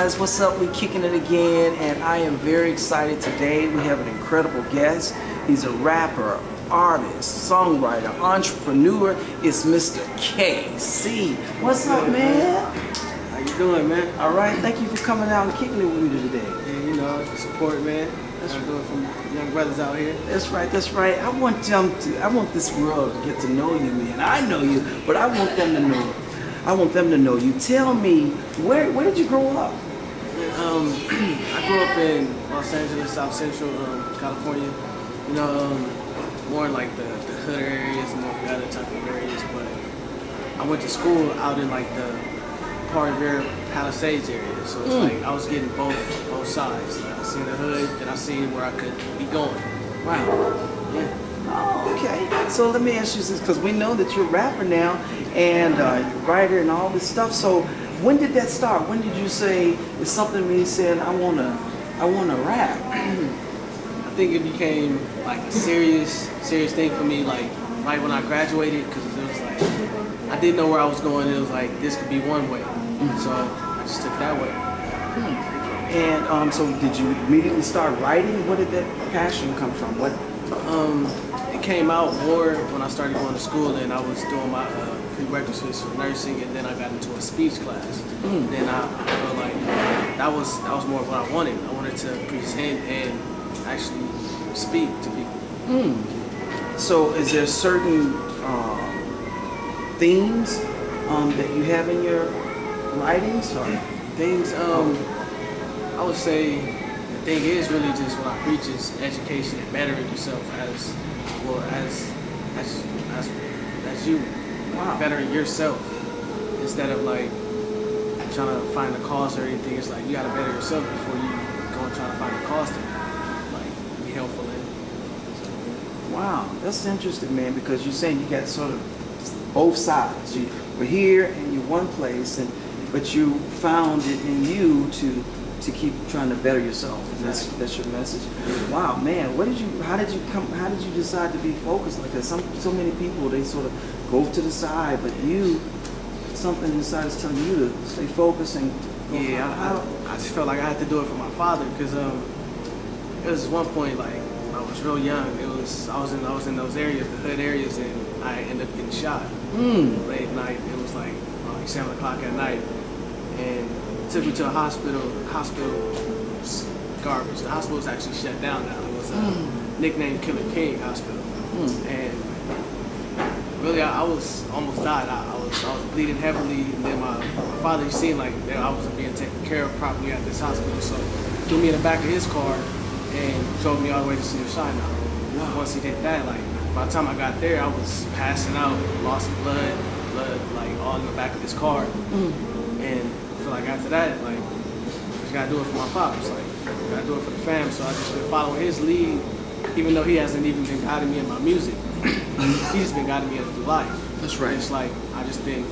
guys, what's up? We kicking it again, and I am very excited today. We have an incredible guest. He's a rapper, artist, songwriter, entrepreneur. It's Mr. Kc. What's up, man? How you doing, man? All right, thank you for coming out and kicking it with me today. Yeah, you know, support, man. That's what I'm doing from young brothers out here. That's right, that's right. I want this world to get to know you, man. I know you, but I want them to know. I want them to know you. Tell me, where did you grow up? I grew up in Los Angeles, South Central, California. You know, more like the hood areas, more the other type of areas. But I went to school out in like the Park Palisades area. So it's like I was getting both sides. Like, I seen the hood, and I seen where I could be going. Wow. Yeah. Oh, okay. So let me ask you this, because we know that you're a rapper now and writer and all this stuff. So when did that start? When did you say it's something me said I wanna rap? I think it became like a serious thing for me, like right when I graduated, because it was like I didn't know where I was going. It was like this could be one way, so I just took that way. And so did you immediately start writing? Where did that passion come from? What? It came out more when I started going to school, and I was doing my prerequisites for nursing, and then I got into a speech class. Then I felt like that was more of what I wanted. I wanted to present and actually speak to people. So is there certain themes that you have in your writings? Or? Things, I would say the thing is really just what I preach is education and bettering yourself as you. Wow. Bettering yourself instead of like trying to find a cause or anything. It's like you gotta better yourself before you go and try to find a cause to like be helpful in. So. Wow, that's interesting, man, because you're saying you got sort of both sides. You were here and you're one place, but you found it in you to keep trying to better yourself. And that's your message. Wow, man, how did you decide to be focused like that? So many people, they sort of go to the side, but something inside is telling you to stay focused and go. Yeah, I just felt like I had to do it for my father, because it was one point like when I was real young. I was in those areas, the hood areas, and I ended up getting shot late at night. It was like 7 o'clock at night, and took me to a hospital. Hospital was garbage. The hospital was actually shut down now. It was nicknamed Kickin Hospital, and really I was almost died. I was bleeding heavily, and then my father, he seen like that I wasn't being taken care of properly at this hospital, so he threw me in the back of his car and drove me all the way to Cedar Sinai. Once he did that, like by the time I got there, I was passing out, lost blood like all in the back of his car, and I feel like after that, like, I just gotta do it for my pops, like, I gotta do it for the fam. So I just been following his lead, even though he hasn't even been guiding me in my music. He's just been guiding me through life. That's right. It's like I just been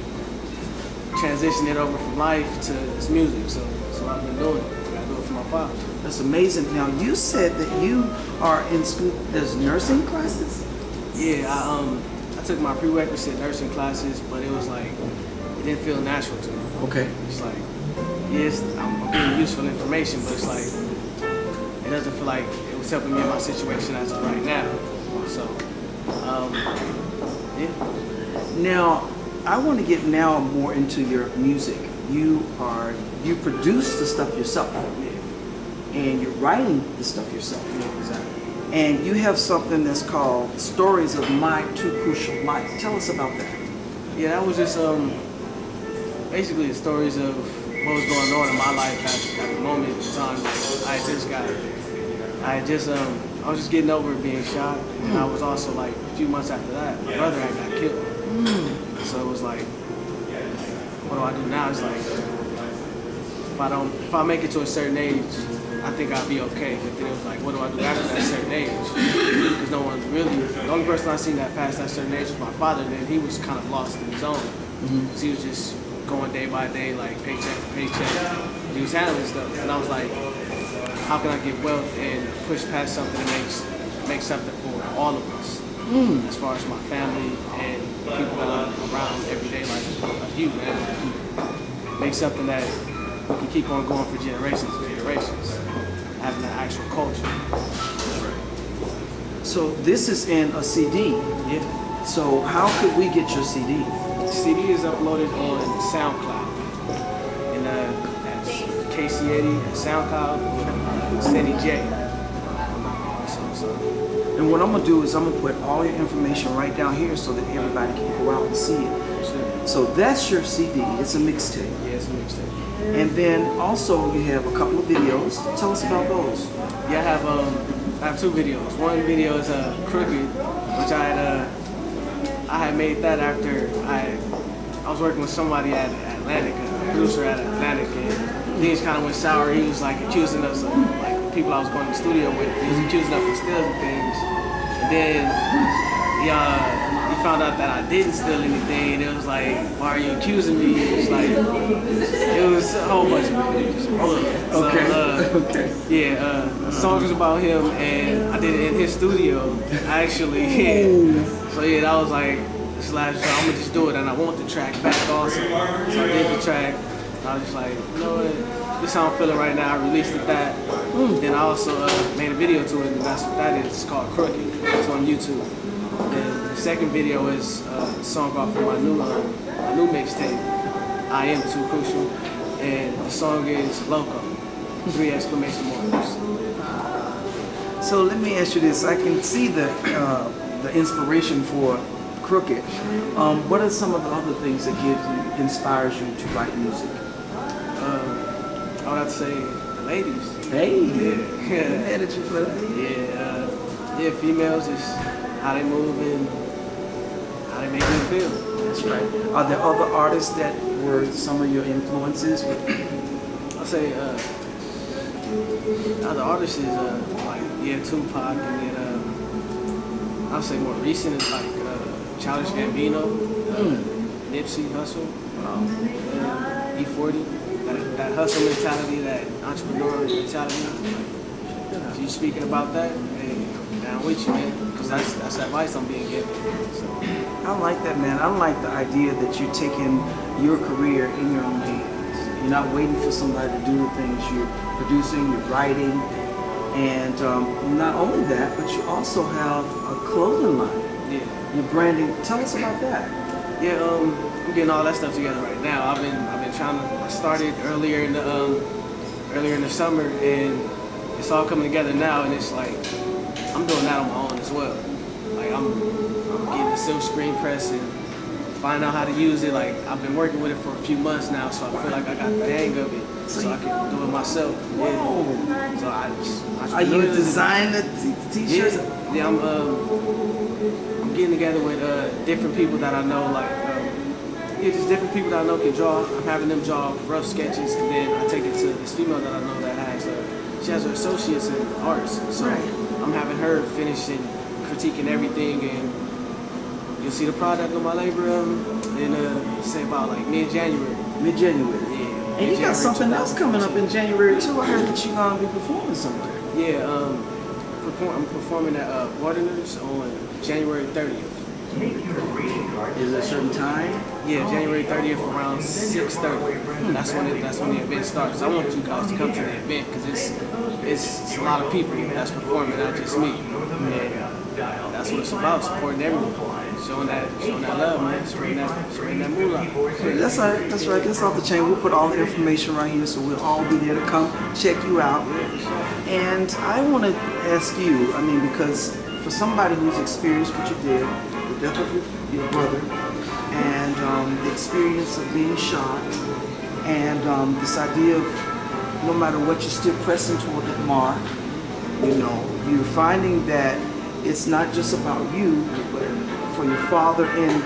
transitioning it over from life to this music. So I've been doing it. I gotta do it for my pops. That's amazing. Now you said that you are in school. There's nursing classes. Yeah, I took my prerequisite nursing classes, but it was like it didn't feel natural to me. Okay. It's like, yes, I'm getting useful information, but it's like, it doesn't feel like it was helping me in my situation as of right now. So, yeah. Now, I want to get now more into your music. You produce the stuff yourself. And you're writing the stuff yourself. Yeah, exactly. And you have something that's called Stories of My Too Crucial Life. Tell us about that. Yeah, that was just, basically the stories of what was going on in my life at the moment in time. I was just getting over being shot, and I was also like a few months after that, my brother had got killed. So it was like, what do I do now? It's like, if I make it to a certain age, I think I'll be okay. But then it was like, what do I do after that certain age? Because no one really, the only person I seen that passed that certain age was my father. Then he was kind of lost in his own. Because he was just going day by day, like paycheck to paycheck. He was handling stuff, and I was like, how can I get wealth and push past something that makes something for all of us, as far as my family and people that are around everyday life, like you, man. Make something that we can keep on going for generations and generations, having an actual culture. So this is in a CD. Yeah. So how could we get your CD? The CD is uploaded on SoundCloud. And that's Kc Eddy at SoundCloud, Ceddy J. And what I'm gonna do is I'm gonna put all your information right down here so that everybody can go out and see it. Sure. So that's your CD. It's a mixtape. Yeah, it's a mixtape. And then also you have a couple of videos. Tell us about those. Yeah, I have two videos. One video is Crooked, which I had made that after I was working with somebody at Atlantic, a producer at Atlantic, and things kind of went sour. He was like accusing us of like people I was going to the studio with. He was accusing us of stealing things, and then he found out that I didn't steal anything. And it was like, why are you accusing me? It was a whole bunch of things. Okay. Okay. Yeah, the song is about him, and I did it in his studio, actually. Yeah. So yeah, that was like, this last track, I'm gonna just do it, and I want the track back also. So I did the track, and I was just like, you know what, this is how I'm feeling right now. I released it that. Then I also made a video to it, and that's what that is. It's called Crooked. It's on YouTube. And the second video is a song off of my new mixtape, I Am Too Crucial, and the song is Loco, 3 exclamation marks. So let me ask you this. I can see the inspiration for Crooked. What are some of the other things that inspires you to write music? I would have to say the ladies. Hey, Yeah. How did you play that? Yeah, females is how they move and how they make me feel. That's right. Are there other artists that were some of your influences? I'll say other artists is like Tupac, and then I'll say more recent is like Childish Gambino, Nipsey Hussle, E40. That hustle mentality, that entrepreneurial mentality. If you're speaking about that, hey, I'm down with you, man, because that's advice I'm being given. So. I like that, man. I like the idea that you're taking your career in your own hands. You're not waiting for somebody to do the things. You're producing, you're writing, and not only that, but you also have a clothing line. Yeah. You're branding. Tell us about that. Yeah, I'm getting all that stuff together right now. I've been trying to. I started earlier in the summer, and it's all coming together now. And it's like I'm doing that on my own as well. Like I'm getting the silk screen press and find out how to use it. Like I've been working with it for a few months now, so I feel like I got the hang of it, so I can do it myself. Whoa! Yeah. So Are you designing the t-shirts? Yeah, I'm getting together with different people that I know, like just different people that I know can draw. I'm having them draw rough sketches, and then I take it to this female that I know that she has her associates in arts. So I'm having her finish and critiquing everything, and you'll see the product of my labor in say about like mid-January. Mid-January. Yeah. And you got something else coming up in January too. I heard that you're gonna be performing somewhere. Yeah, I'm performing at Waterner's on January 30th. Is it a certain time? Yeah, January 30th around 6:30. That's when the event starts. I want you guys to come to the event because it's a lot of people that's performing, not just me. And that's what it's about, supporting everyone, showing that love, man, spreading that moolah. That's right. That's right. That's off the chain. We'll put all the information right here, so we'll all be there to come check you out. And I want to ask you, I mean, because for somebody who's experienced what you did, the death of your brother, and the experience of being shot, and this idea of no matter what, you're still pressing toward that mark. You know, you're finding that it's not just about you, but for your father, and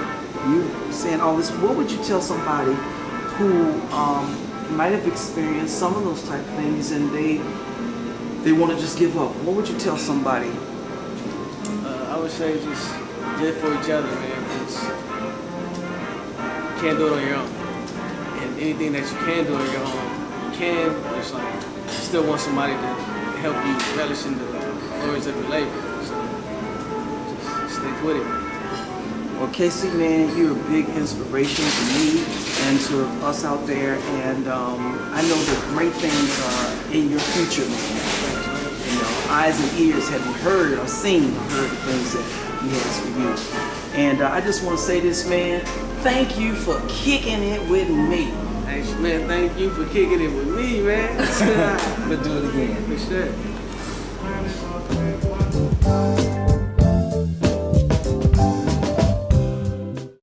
you saying all this. What would you tell somebody who might have experienced some of those type of things and they want to just give up? What would you tell somebody? I would say just live for each other, man. You can't do it on your own. And anything that you can do on your own, you can. It's like you still want somebody to help you relish in the glories of your labor. So just stick with it. Well, Kc, man, you're a big inspiration to me and to us out there, and I know that great things are in your future, man. You know, eyes and ears have heard or seen or heard the things that he has for you. And I just want to say this, man, thank you for kicking it with me. Hey, man, thank you for kicking it with me, man. We'll do it again. For sure.